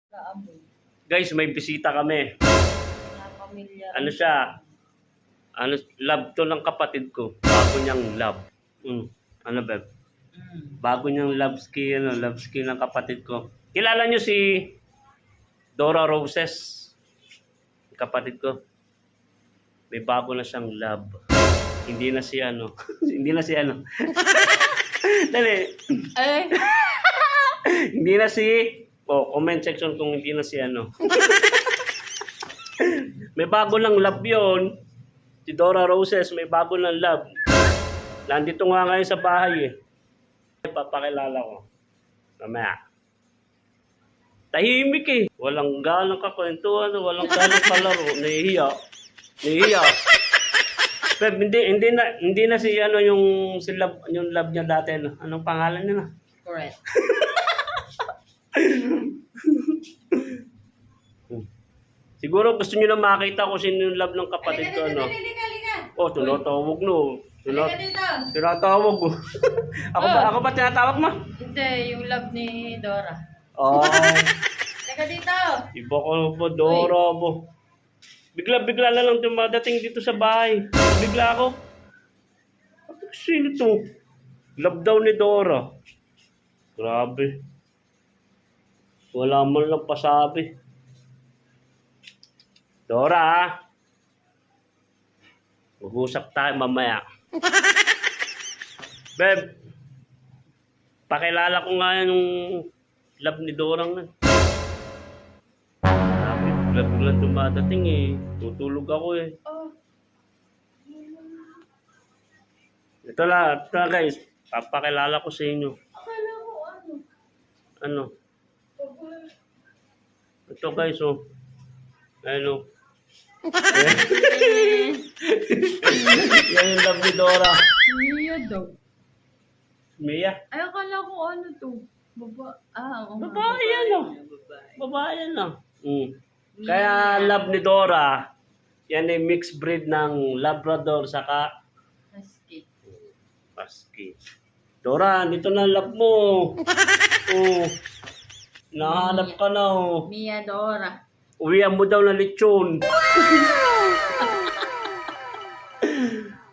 Kaamoy. Guys, may bisita kami. Mga pamilya. Ano siya? Love to ng kapatid ko. Bago niyang love. Ano ba? Bago niyang love ski ng kapatid ko. Kilala niyo si Dora Roses? Kapatid ko. May bago na siyang love. Hindi na si ano. Hindi na si ano. Dali. Eh. Hindi na si... comment section kung hindi na si ano. May bago ng love yun. Si Dora Roses, may bago ng love. Nandito nga ngayon sa bahay eh. Papakilala ko. Mamaya. Tahimik eh. Walang ganang kakwentuhan, walang ganang kalaro. Nahihiya. Pero hindi na si ano yung love niya dati. No? Anong pangalan niya na? Correct. Siguro gusto niyo na makita kung sino yung love ng kapatid ko, no? Oh, tinatawag no. Tinatawag ko. Ako ba tinatawag mo? Hindi, yung love ni Dora. Oh. Teka dito. Iba ko po, Dora po. Bigla na lang dumadating dito sa bahay. Bigla ako. Sino to? Love daw ni Dora. Grabe. Wala man lang pasabi. Dora, mag-usap tayo mamaya. Beb, pakilala ko nga yung love ni Dora nga. Bigla dumadating eh. Tutulog ako eh. Oh. Ito lang guys. Papakilala ko sa inyo. Akala ko ano? Ano? Ito guys oh. Ano? Yan yung love ni Dora. Mia daw. Mia? Ay, akala ko ano to? Oo. Babae yan oh. Babae yan oh. Kaya love ni Dora, yan ay mixed breed ng Labrador saka Husky. Husky. Dora, dito na love mo. Oh. Nahanap ka na oh. Mia Dora. Uwian mo daw na lechon.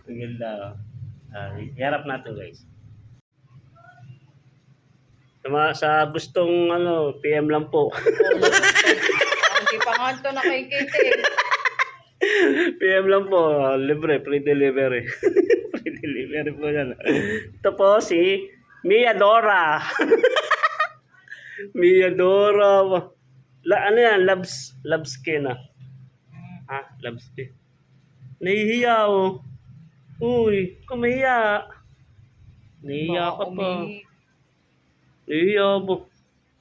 Ang ganda. Iharap natin guys. Sa gustong PM lang po. Hindi pa nga ito nakikita eh. PM lang po. Libre, free delivery. Free delivery po yan. Ito po si Mia Dora. Mia Dora. Ano yan? Love skin ah. Love skin. Nahihiya oh. Uy, kumahiya. Nahihiya ka pa. Nahihiya mo.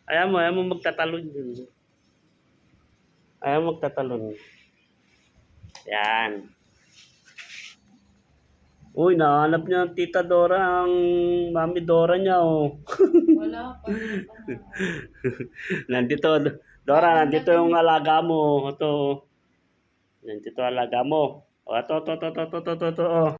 Ayaw mo magtatalon yun. Ayaw magtatalon. Yan. Uy, nahanap niya ang Tita Dora, ang Mami Dora niya oh. Wala pa. Nandito, Dora, nandito yung alaga mo. Ito. Nandito alaga mo. O, ito. Oh.